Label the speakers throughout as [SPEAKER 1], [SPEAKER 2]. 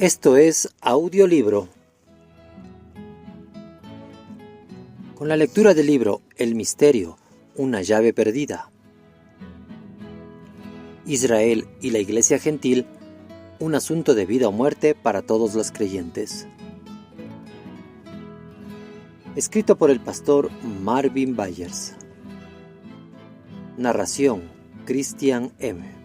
[SPEAKER 1] Esto es audiolibro. Con la lectura del libro El misterio, una llave perdida. Israel y la Iglesia Gentil, un asunto de vida o muerte para todos los creyentes. Escrito por el pastor Marvin Byers. Narración Christian M.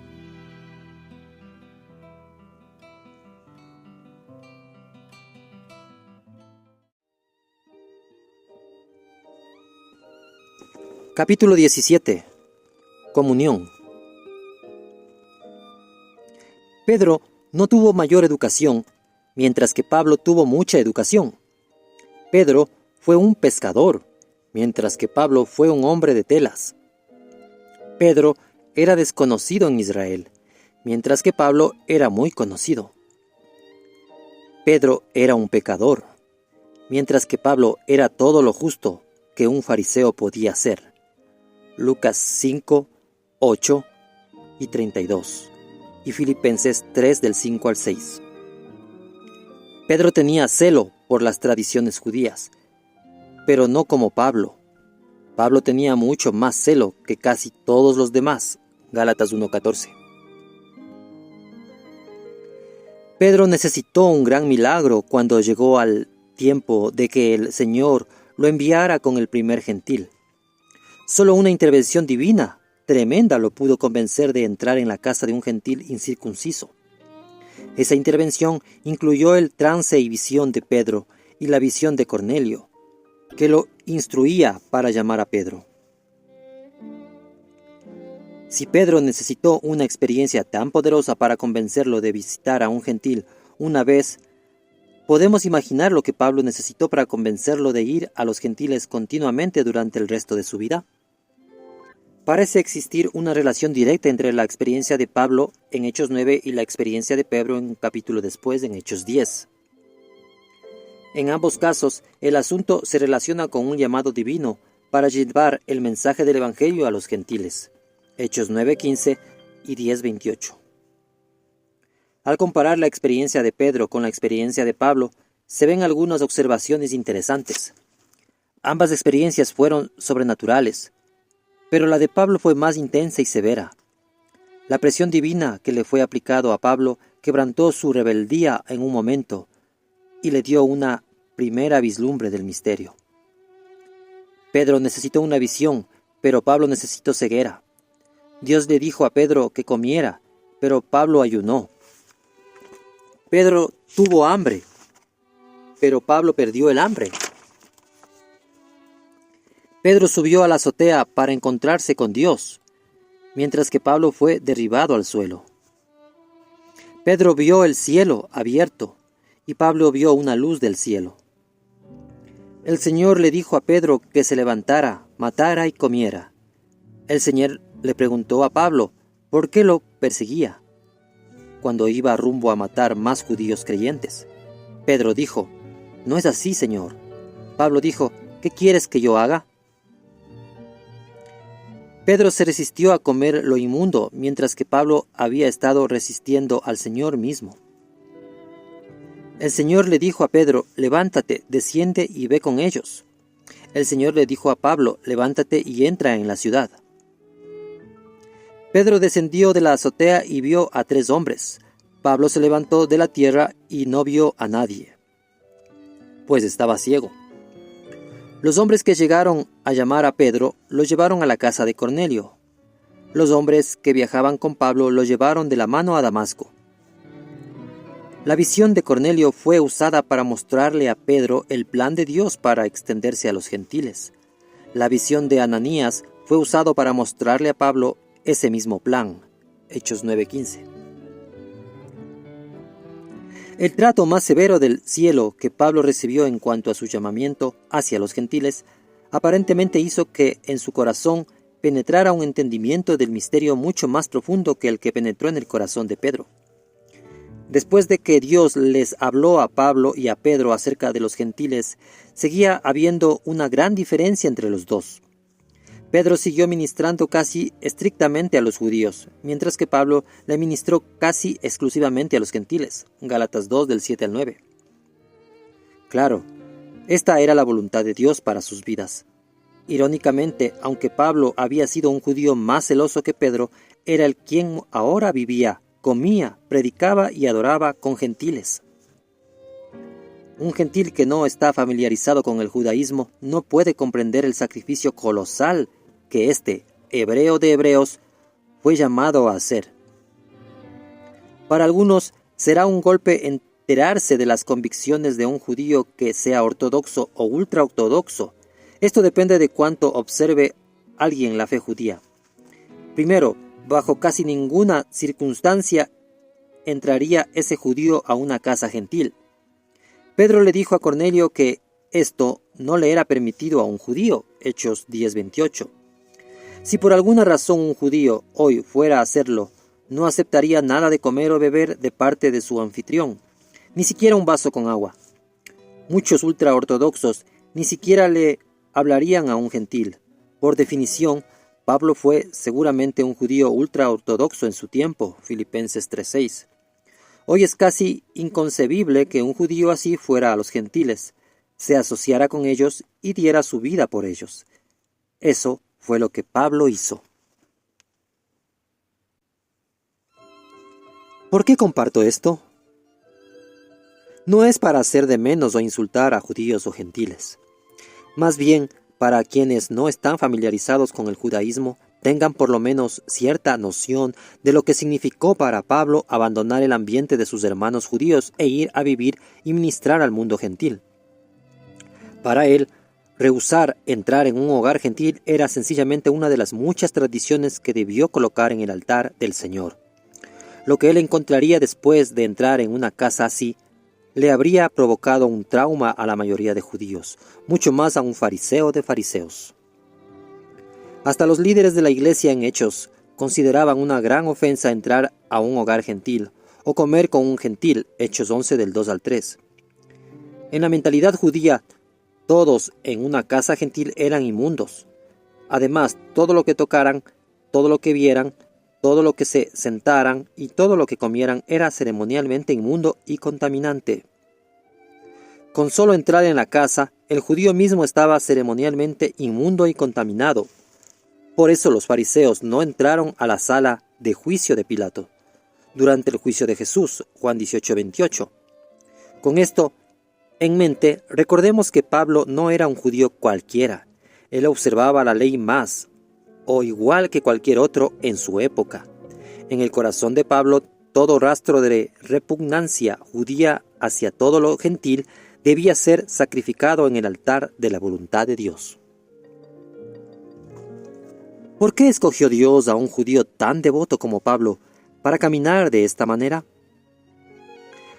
[SPEAKER 1] Capítulo 17. Comunión. Pedro no tuvo mayor educación, mientras que Pablo tuvo mucha educación. Pedro fue un pescador, mientras que Pablo fue un hombre de telas. Pedro era desconocido en Israel, mientras que Pablo era muy conocido. Pedro era un pecador, mientras que Pablo era todo lo justo que un fariseo podía ser. Lucas 5, 8 y 32, y Filipenses 3 del 5 al 6. Pedro tenía celo por las tradiciones judías, pero no como Pablo. Pablo tenía mucho más celo que casi todos los demás. Gálatas 1:14. Pedro necesitó un gran milagro cuando llegó al tiempo de que el Señor lo enviara con el primer gentil. Solo una intervención divina tremenda lo pudo convencer de entrar en la casa de un gentil incircunciso. Esa intervención incluyó el trance y visión de Pedro y la visión de Cornelio, que lo instruía para llamar a Pedro. Si Pedro necesitó una experiencia tan poderosa para convencerlo de visitar a un gentil una vez, podemos imaginar lo que Pablo necesitó para convencerlo de ir a los gentiles continuamente durante el resto de su vida. Parece existir una relación directa entre la experiencia de Pablo en Hechos 9 y la experiencia de Pedro en un capítulo después en Hechos 10. En ambos casos, el asunto se relaciona con un llamado divino para llevar el mensaje del Evangelio a los gentiles. Hechos 9:15 y 10:28. Al comparar la experiencia de Pedro con la experiencia de Pablo, se ven algunas observaciones interesantes. Ambas experiencias fueron sobrenaturales, pero la de Pablo fue más intensa y severa. La presión divina que le fue aplicado a Pablo quebrantó su rebeldía en un momento y le dio una primera vislumbre del misterio. Pedro necesitó una visión, pero Pablo necesitó ceguera. Dios le dijo a Pedro que comiera, pero Pablo ayunó. Pedro tuvo hambre, pero Pablo perdió el hambre. Pedro subió a la azotea para encontrarse con Dios, mientras que Pablo fue derribado al suelo. Pedro vio el cielo abierto y Pablo vio una luz del cielo. El Señor le dijo a Pedro que se levantara, matara y comiera. El Señor le preguntó a Pablo por qué lo perseguía cuando iba rumbo a matar más judíos creyentes. Pedro dijo: «No es así, Señor». Pablo dijo: «¿Qué quieres que yo haga?». Pedro se resistió a comer lo inmundo, mientras que Pablo había estado resistiendo al Señor mismo. El Señor le dijo a Pedro: «Levántate, desciende y ve con ellos». El Señor le dijo a Pablo: «Levántate y entra en la ciudad». Pedro descendió de la azotea y vio a 3 hombres. Pablo se levantó de la tierra y no vio a nadie, pues estaba ciego. Los hombres que llegaron a llamar a Pedro lo llevaron a la casa de Cornelio. Los hombres que viajaban con Pablo lo llevaron de la mano a Damasco. La visión de Cornelio fue usada para mostrarle a Pedro el plan de Dios para extenderse a los gentiles. La visión de Ananías fue usado para mostrarle a Pablo ese mismo plan. Hechos 9:15. El trato más severo del cielo que Pablo recibió en cuanto a su llamamiento hacia los gentiles aparentemente hizo que en su corazón penetrara un entendimiento del misterio mucho más profundo que el que penetró en el corazón de Pedro. Después de que Dios les habló a Pablo y a Pedro acerca de los gentiles, seguía habiendo una gran diferencia entre los dos. Pedro siguió ministrando casi estrictamente a los judíos, mientras que Pablo le ministró casi exclusivamente a los gentiles. Gálatas 2 del 7 al 9. Claro, esta era la voluntad de Dios para sus vidas. Irónicamente, aunque Pablo había sido un judío más celoso que Pedro, era el quien ahora vivía, comía, predicaba y adoraba con gentiles. Un gentil que no está familiarizado con el judaísmo no puede comprender el sacrificio colosal que este hebreo de hebreos fue llamado a hacer. Para algunos será un golpe enterarse de las convicciones de un judío que sea ortodoxo o ultraortodoxo. Esto depende de cuánto observe alguien la fe judía. Primero, bajo casi ninguna circunstancia entraría ese judío a una casa gentil. Pedro le dijo a Cornelio que esto no le era permitido a un judío, Hechos 10:28. Si por alguna razón un judío hoy fuera a hacerlo, no aceptaría nada de comer o beber de parte de su anfitrión, ni siquiera un vaso con agua. Muchos ultraortodoxos ni siquiera le hablarían a un gentil. Por definición, Pablo fue seguramente un judío ultraortodoxo en su tiempo, Filipenses 3:6. Hoy es casi inconcebible que un judío así fuera a los gentiles, se asociara con ellos y diera su vida por ellos. Eso fue lo que Pablo hizo. ¿Por qué comparto esto? No es para hacer de menos o insultar a judíos o gentiles. Más bien, para quienes no están familiarizados con el judaísmo, tengan por lo menos cierta noción de lo que significó para Pablo abandonar el ambiente de sus hermanos judíos e ir a vivir y ministrar al mundo gentil. Para él, rehusar entrar en un hogar gentil era sencillamente una de las muchas tradiciones que debió colocar en el altar del Señor. Lo que él encontraría después de entrar en una casa así, le habría provocado un trauma a la mayoría de judíos, mucho más a un fariseo de fariseos. Hasta los líderes de la iglesia en Hechos consideraban una gran ofensa entrar a un hogar gentil o comer con un gentil, Hechos 11 del 2 al 3. En la mentalidad judía, todos en una casa gentil eran inmundos. Además, todo lo que tocaran, todo lo que vieran, todo lo que se sentaran y todo lo que comieran era ceremonialmente inmundo y contaminante. Con solo entrar en la casa, el judío mismo estaba ceremonialmente inmundo y contaminado. Por eso los fariseos no entraron a la sala de juicio de Pilato durante el juicio de Jesús, Juan 18:28. Con esto en mente, recordemos que Pablo no era un judío cualquiera. Él observaba la ley más, o igual que cualquier otro en su época. En el corazón de Pablo, todo rastro de repugnancia judía hacia todo lo gentil debía ser sacrificado en el altar de la voluntad de Dios. ¿Por qué escogió Dios a un judío tan devoto como Pablo para caminar de esta manera?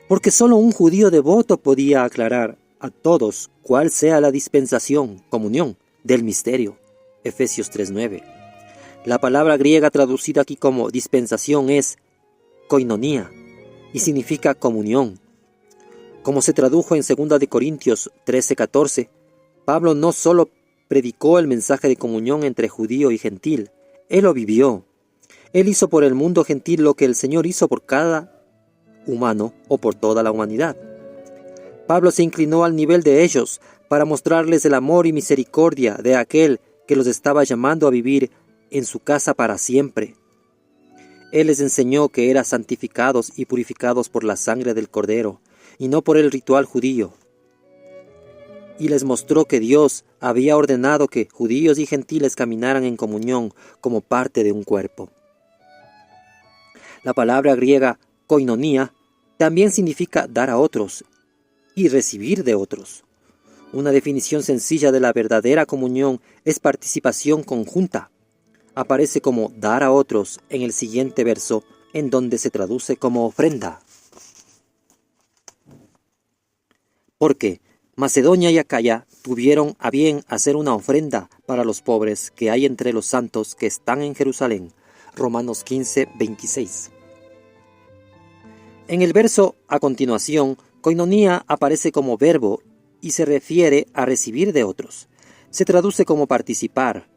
[SPEAKER 1] Porque solo un judío devoto podía aclarar a todos cuál sea la dispensación, comunión, del misterio. Efesios 3:9. La palabra griega traducida aquí como dispensación es koinonía y significa comunión. Como se tradujo en 2 de Corintios 13:14, Pablo no solo predicó el mensaje de comunión entre judío y gentil, él lo vivió. Él hizo por el mundo gentil lo que el Señor hizo por cada humano o por toda la humanidad. Pablo se inclinó al nivel de ellos para mostrarles el amor y misericordia de aquel que los estaba llamando a vivir en su casa para siempre. Él les enseñó que eran santificados y purificados por la sangre del Cordero y no por el ritual judío. Y les mostró que Dios había ordenado que judíos y gentiles caminaran en comunión como parte de un cuerpo. La palabra griega koinonía también significa dar a otros y recibir de otros. Una definición sencilla de la verdadera comunión es participación conjunta. Aparece como dar a otros en el siguiente verso, en donde se traduce como ofrenda. Porque Macedonia y Acaya tuvieron a bien hacer una ofrenda para los pobres que hay entre los santos que están en Jerusalén. Romanos 15:26. En el verso a continuación, koinonía aparece como verbo y se refiere a recibir de otros. Se traduce como participar.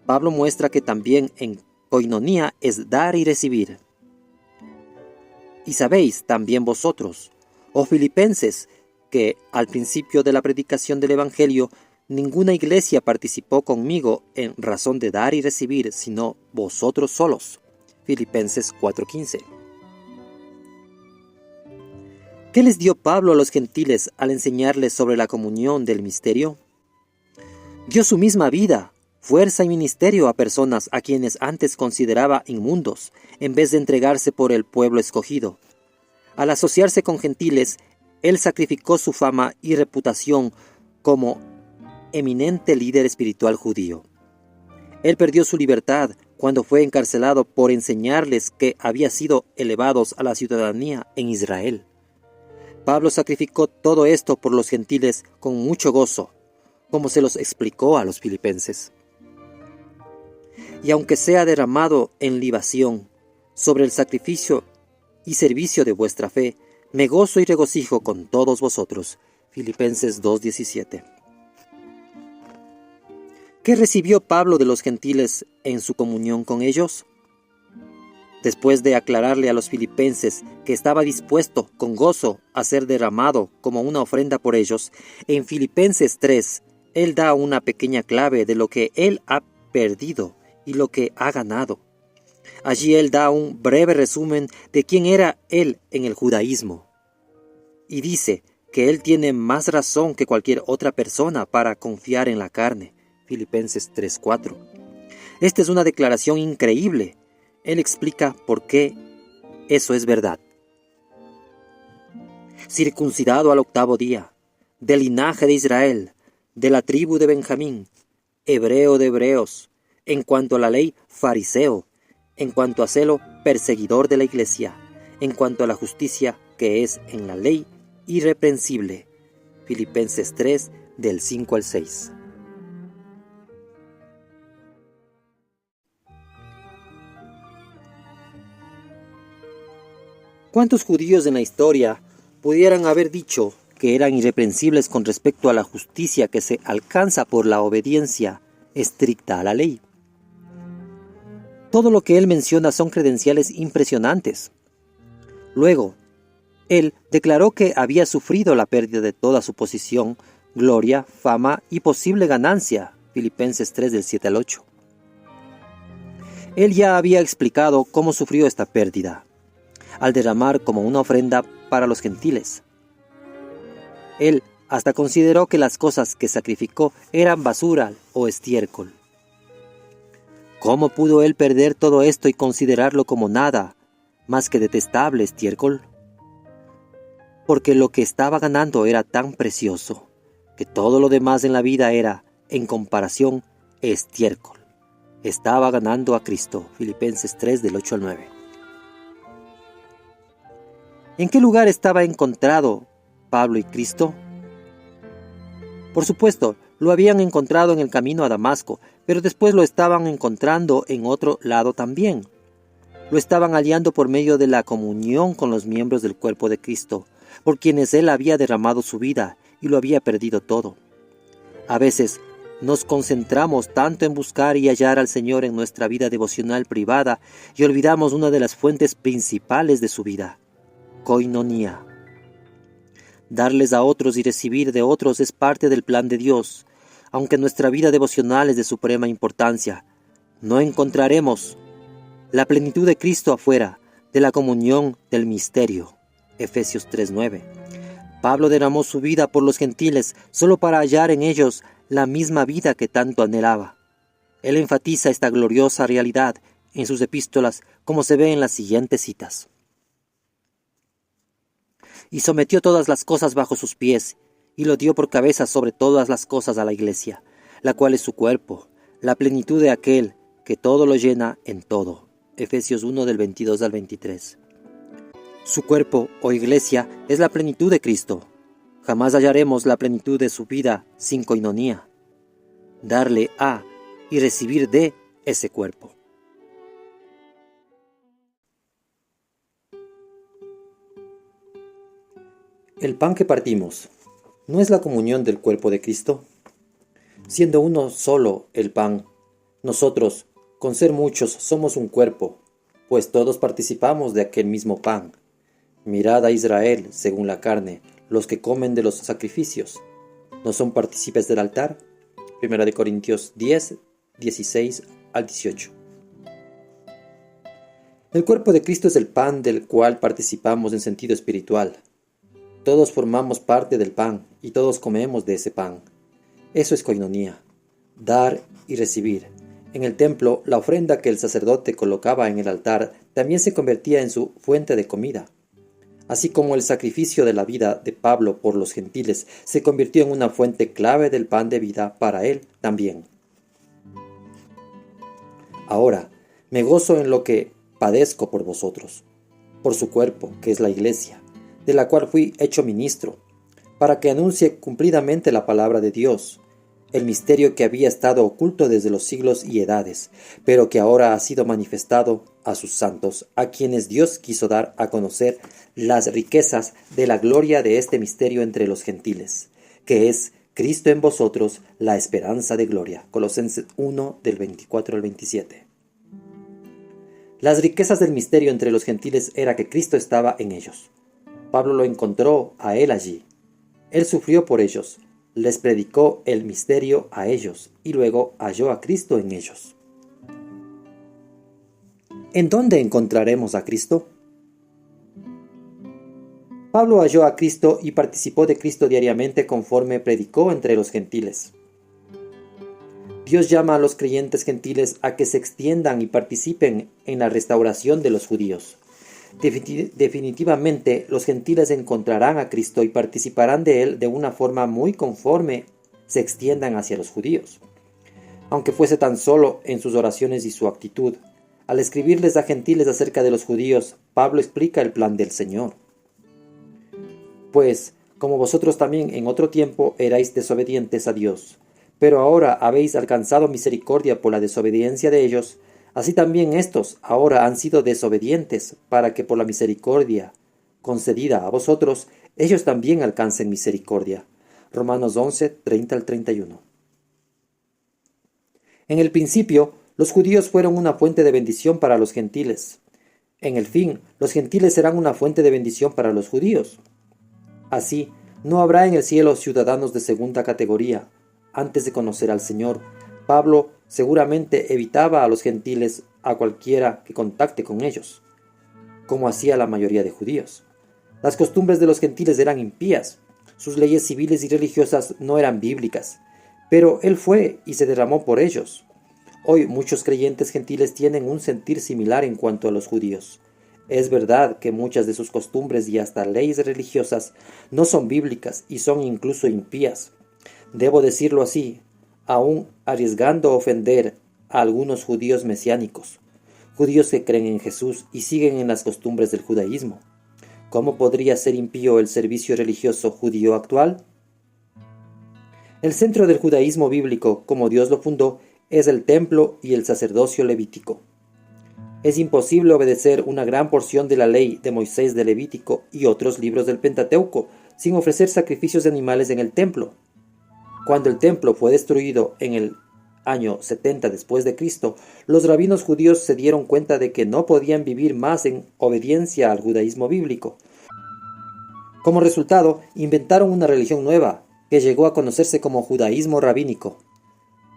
[SPEAKER 1] Pablo muestra que también en koinonía es dar y recibir. Y sabéis también vosotros, oh filipenses, que al principio de la predicación del Evangelio, ninguna iglesia participó conmigo en razón de dar y recibir, sino vosotros solos. Filipenses 4:15. ¿Qué les dio Pablo a los gentiles al enseñarles sobre la comunión del misterio? Dio su misma vida, fuerza y ministerio a personas a quienes antes consideraba inmundos, en vez de entregarse por el pueblo escogido. Al asociarse con gentiles, él sacrificó su fama y reputación como eminente líder espiritual judío. Él perdió su libertad cuando fue encarcelado por enseñarles que había sido elevados a la ciudadanía en Israel. Pablo sacrificó todo esto por los gentiles con mucho gozo, como se los explicó a los filipenses. Y aunque sea derramado en libación sobre el sacrificio y servicio de vuestra fe, me gozo y regocijo con todos vosotros. Filipenses 2:17. ¿Qué recibió Pablo de los gentiles en su comunión con ellos? Después de aclararle a los filipenses que estaba dispuesto con gozo a ser derramado como una ofrenda por ellos, en Filipenses 3, él da una pequeña clave de lo que él ha perdido y lo que ha ganado. Allí él da un breve resumen de quién era él en el judaísmo. Y dice que él tiene más razón que cualquier otra persona para confiar en la carne. Filipenses 3:4. Esta es una declaración increíble. Él explica por qué eso es verdad. Circuncidado al 8º día, del linaje de Israel, de la tribu de Benjamín, hebreo de hebreos, en cuanto a la ley, fariseo, en cuanto a celo, perseguidor de la iglesia, en cuanto a la justicia que es en la ley, irreprensible. Filipenses 3, del 5 al 6. ¿Cuántos judíos en la historia pudieran haber dicho que eran irreprensibles con respecto a la justicia que se alcanza por la obediencia estricta a la ley? Todo lo que él menciona son credenciales impresionantes. Luego, él declaró que había sufrido la pérdida de toda su posición, gloria, fama y posible ganancia. Filipenses 3 del 7 al 8. Él ya había explicado cómo sufrió esta pérdida, al derramar como una ofrenda para los gentiles. Él hasta consideró que las cosas que sacrificó eran basura o estiércol. ¿Cómo pudo él perder todo esto y considerarlo como nada más que detestable estiércol? Porque lo que estaba ganando era tan precioso, que todo lo demás en la vida era, en comparación, estiércol. Estaba ganando a Cristo. Filipenses 3 del 8 al 9. ¿En qué lugar estaba encontrado Pablo y Cristo? Por supuesto, lo habían encontrado en el camino a Damasco, pero después lo estaban encontrando en otro lado también. Lo estaban hallando por medio de la comunión con los miembros del cuerpo de Cristo, por quienes él había derramado su vida y lo había perdido todo. A veces nos concentramos tanto en buscar y hallar al Señor en nuestra vida devocional privada y olvidamos una de las fuentes principales de su vida: koinonía. Darles a otros y recibir de otros es parte del plan de Dios. Aunque nuestra vida devocional es de suprema importancia, no encontraremos la plenitud de Cristo afuera de la comunión del misterio. Efesios 3:9. Pablo derramó su vida por los gentiles solo para hallar en ellos la misma vida que tanto anhelaba. Él enfatiza esta gloriosa realidad en sus epístolas, como se ve en las siguientes citas. Y sometió todas las cosas bajo sus pies, y lo dio por cabeza sobre todas las cosas a la iglesia, la cual es su cuerpo, la plenitud de aquel que todo lo llena en todo. Efesios 1 del 22 al 23. Su cuerpo, o iglesia, es la plenitud de Cristo. Jamás hallaremos la plenitud de su vida sin koinonía. Darle a y recibir de ese cuerpo. El pan que partimos, ¿no es la comunión del cuerpo de Cristo? Siendo uno solo el pan, Nosotros, con ser muchos, somos un cuerpo, pues todos participamos de aquel mismo pan. Mirad a Israel, según la carne, los que comen de los sacrificios, ¿no son partícipes del altar? 1 Corintios 10, 16 al 18. El cuerpo de Cristo es el pan del cual participamos en sentido espiritual. Todos formamos parte del pan y todos comemos de ese pan. Eso es coinonía, dar y recibir. En el templo, la ofrenda que el sacerdote colocaba en el altar también se convertía en su fuente de comida. Así como el sacrificio de la vida de Pablo por los gentiles se convirtió en una fuente clave del pan de vida para él también. Ahora, me gozo en lo que padezco por vosotros, por su cuerpo, que es la iglesia, de la cual fui hecho ministro, para que anuncie cumplidamente la palabra de Dios, el misterio que había estado oculto desde los siglos y edades, pero que ahora ha sido manifestado a sus santos, a quienes Dios quiso dar a conocer las riquezas de la gloria de este misterio entre los gentiles, que es Cristo en vosotros, la esperanza de gloria. Colosenses 1, del 24 al 27. Las riquezas del misterio entre los gentiles era que Cristo estaba en ellos. Pablo lo encontró a él allí. Él sufrió por ellos, les predicó el misterio a ellos y luego halló a Cristo en ellos. ¿En dónde encontraremos a Cristo? Pablo halló a Cristo y participó de Cristo diariamente conforme predicó entre los gentiles. Dios llama a los creyentes gentiles a que se extiendan y participen en la restauración de los judíos. Definitivamente los gentiles encontrarán a Cristo y participarán de él de una forma muy conforme se extiendan hacia los judíos. Aunque fuese tan solo en sus oraciones y su actitud, al escribirles a gentiles acerca de los judíos, Pablo explica el plan del Señor. Pues, como vosotros también en otro tiempo erais desobedientes a Dios, pero ahora habéis alcanzado misericordia por la desobediencia de ellos, así también estos ahora han sido desobedientes, para que por la misericordia concedida a vosotros, ellos también alcancen misericordia. Romanos 11, 30 al 31. En el principio, los judíos fueron una fuente de bendición para los gentiles. En el fin, los gentiles serán una fuente de bendición para los judíos. Así, no habrá en el cielo ciudadanos de segunda categoría. Antes de conocer al Señor, Pablo seguramente evitaba a los gentiles a cualquiera que contacte con ellos, como hacía la mayoría de judíos. Las costumbres de los gentiles eran impías, sus leyes civiles y religiosas no eran bíblicas, pero él fue y se derramó por ellos. Hoy muchos creyentes gentiles tienen un sentir similar en cuanto a los judíos. Es verdad que muchas de sus costumbres y hasta leyes religiosas no son bíblicas y son incluso impías. Debo decirlo así, aún arriesgando ofender a algunos judíos mesiánicos, judíos que creen en Jesús y siguen en las costumbres del judaísmo. ¿Cómo podría ser impío el servicio religioso judío actual? El centro del judaísmo bíblico, como Dios lo fundó, es el templo y el sacerdocio levítico. Es imposible obedecer una gran porción de la ley de Moisés de Levítico y otros libros del Pentateuco sin ofrecer sacrificios de animales en el templo. Cuando el templo fue destruido en el año 70 después de Cristo, los rabinos judíos se dieron cuenta de que no podían vivir más en obediencia al judaísmo bíblico. Como resultado, inventaron una religión nueva, que llegó a conocerse como judaísmo rabínico.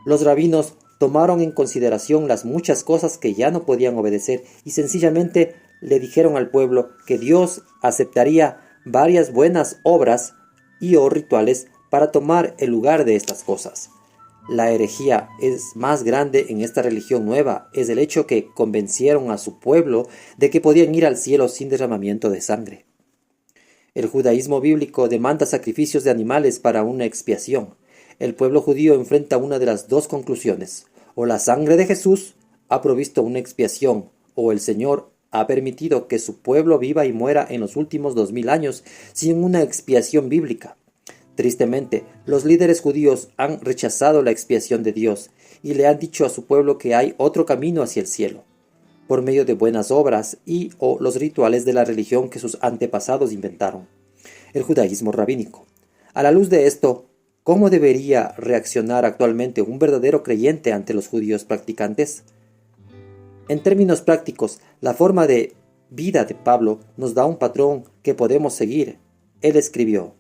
[SPEAKER 1] Los rabinos tomaron en consideración las muchas cosas que ya no podían obedecer y sencillamente le dijeron al pueblo que Dios aceptaría varias buenas obras y o rituales para tomar el lugar de estas cosas. La herejía es más grande en esta religión nueva es el hecho que convencieron a su pueblo de que podían ir al cielo sin derramamiento de sangre. El judaísmo bíblico demanda sacrificios de animales para una expiación. El pueblo judío enfrenta una de las dos conclusiones: o la sangre de Jesús ha provisto una expiación, o el Señor ha permitido que su pueblo viva y muera en los últimos 2000 años sin una expiación bíblica. Tristemente, los líderes judíos han rechazado la expiación de Dios y le han dicho a su pueblo que hay otro camino hacia el cielo, por medio de buenas obras y o los rituales de la religión que sus antepasados inventaron, el judaísmo rabínico. A la luz de esto, ¿Cómo debería reaccionar actualmente un verdadero creyente ante los judíos practicantes? En términos prácticos, la forma de vida de Pablo nos da un patrón que podemos seguir. Él escribió: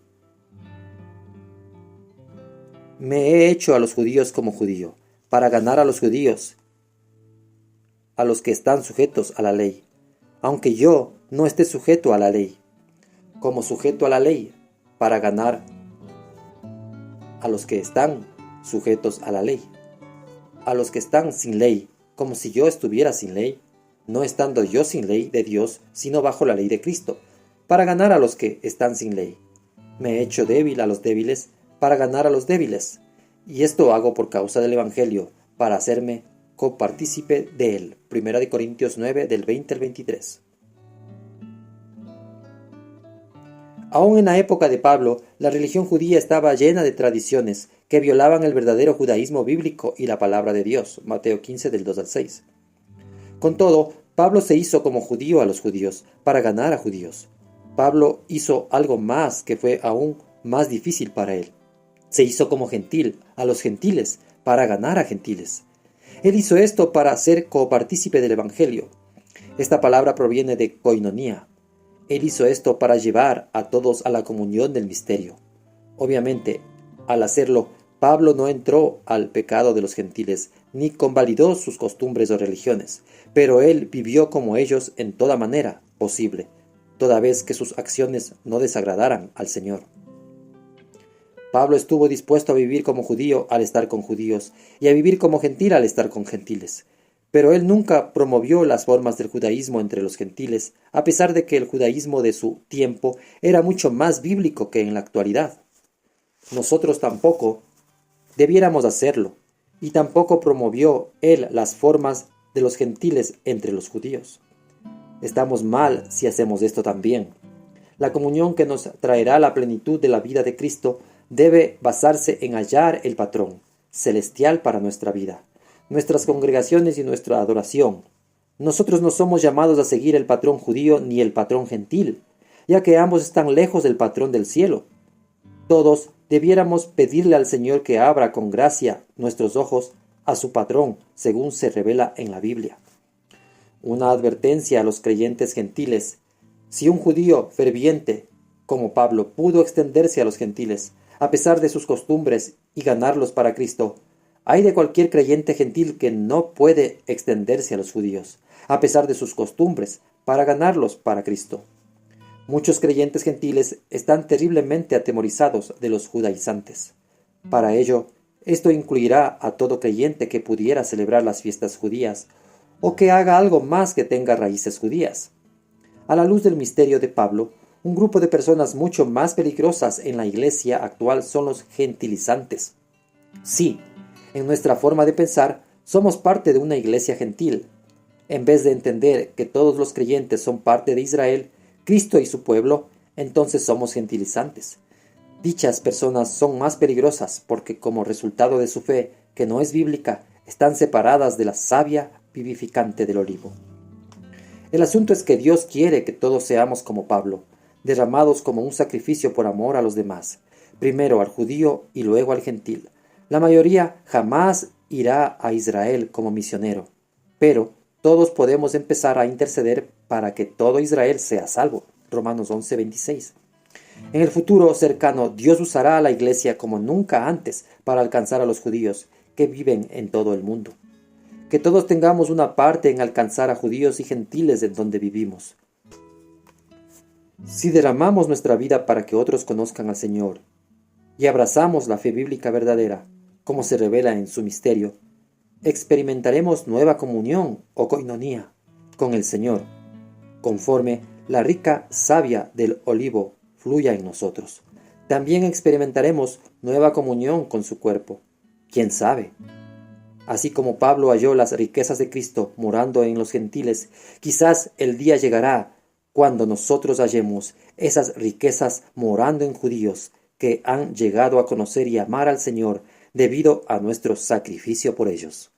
[SPEAKER 1] Me he hecho a los judíos como judío, para ganar a los judíos, a los que están sujetos a la ley, aunque yo no esté sujeto a la ley, como sujeto a la ley, para ganar a los que están sujetos a la ley, a los que están sin ley, como si yo estuviera sin ley, no estando yo sin ley de Dios, sino bajo la ley de Cristo, para ganar a los que están sin ley. Me he hecho débil a los débiles, para ganar a los débiles, y esto hago por causa del Evangelio, para hacerme copartícipe de él. 1 Corintios 9, del 20 al 23. Aún en la época de Pablo, la religión judía estaba llena de tradiciones que violaban el verdadero judaísmo bíblico y la palabra de Dios. Mateo 15, del 2 al 6. Con todo, Pablo se hizo como judío a los judíos, para ganar a judíos. Pablo hizo algo más que fue aún más difícil para él. Se hizo como gentil a los gentiles, para ganar a gentiles. Él hizo esto para ser copartícipe del Evangelio. Esta palabra proviene de koinonía. Él hizo esto para llevar a todos a la comunión del misterio. Obviamente, al hacerlo, Pablo no entró al pecado de los gentiles, ni convalidó sus costumbres o religiones, pero él vivió como ellos en toda manera posible, toda vez que sus acciones no desagradaran al Señor. Pablo estuvo dispuesto a vivir como judío al estar con judíos, y a vivir como gentil al estar con gentiles. Pero él nunca promovió las formas del judaísmo entre los gentiles, a pesar de que el judaísmo de su tiempo era mucho más bíblico que en la actualidad. Nosotros tampoco debiéramos hacerlo, y tampoco promovió él las formas de los gentiles entre los judíos. Estamos mal si hacemos esto también. La comunión que nos traerá la plenitud de la vida de Cristo debe basarse en hallar el patrón celestial para nuestra vida, nuestras congregaciones y nuestra adoración. Nosotros no somos llamados a seguir el patrón judío ni el patrón gentil, ya que ambos están lejos del patrón del cielo. Todos debiéramos pedirle al Señor que abra con gracia nuestros ojos a su patrón, según se revela en la Biblia. Una advertencia a los creyentes gentiles: si un judío ferviente como Pablo pudo extenderse a los gentiles, a pesar de sus costumbres, y ganarlos para Cristo, hay de cualquier creyente gentil que no puede extenderse a los judíos, a pesar de sus costumbres, para ganarlos para Cristo. Muchos creyentes gentiles están terriblemente atemorizados de los judaizantes. Para ello, esto incluirá a todo creyente que pudiera celebrar las fiestas judías, o que haga algo más que tenga raíces judías. A la luz del misterio de Pablo, un grupo de personas mucho más peligrosas en la iglesia actual son los gentilizantes. Sí, en nuestra forma de pensar, somos parte de una iglesia gentil. En vez de entender que todos los creyentes son parte de Israel, Cristo y su pueblo, entonces somos gentilizantes. Dichas personas son más peligrosas porque, como resultado de su fe, que no es bíblica, están separadas de la savia vivificante del olivo. El asunto es que Dios quiere que todos seamos como Pablo, derramados como un sacrificio por amor a los demás, primero al judío y luego al gentil. La mayoría jamás irá a Israel como misionero, pero todos podemos empezar a interceder para que todo Israel sea salvo. Romanos 11:26. En el futuro cercano, Dios usará a la iglesia como nunca antes para alcanzar a los judíos que viven en todo el mundo. Que todos tengamos una parte en alcanzar a judíos y gentiles en donde vivimos. Si derramamos nuestra vida para que otros conozcan al Señor y abrazamos la fe bíblica verdadera, como se revela en su misterio, experimentaremos nueva comunión o koinonía con el Señor, conforme la rica savia del olivo fluya en nosotros. También experimentaremos nueva comunión con su cuerpo. ¿Quién sabe? Así como Pablo halló las riquezas de Cristo morando en los gentiles, quizás el día llegará cuando nosotros hallemos esas riquezas morando en judíos que han llegado a conocer y amar al Señor debido a nuestro sacrificio por ellos.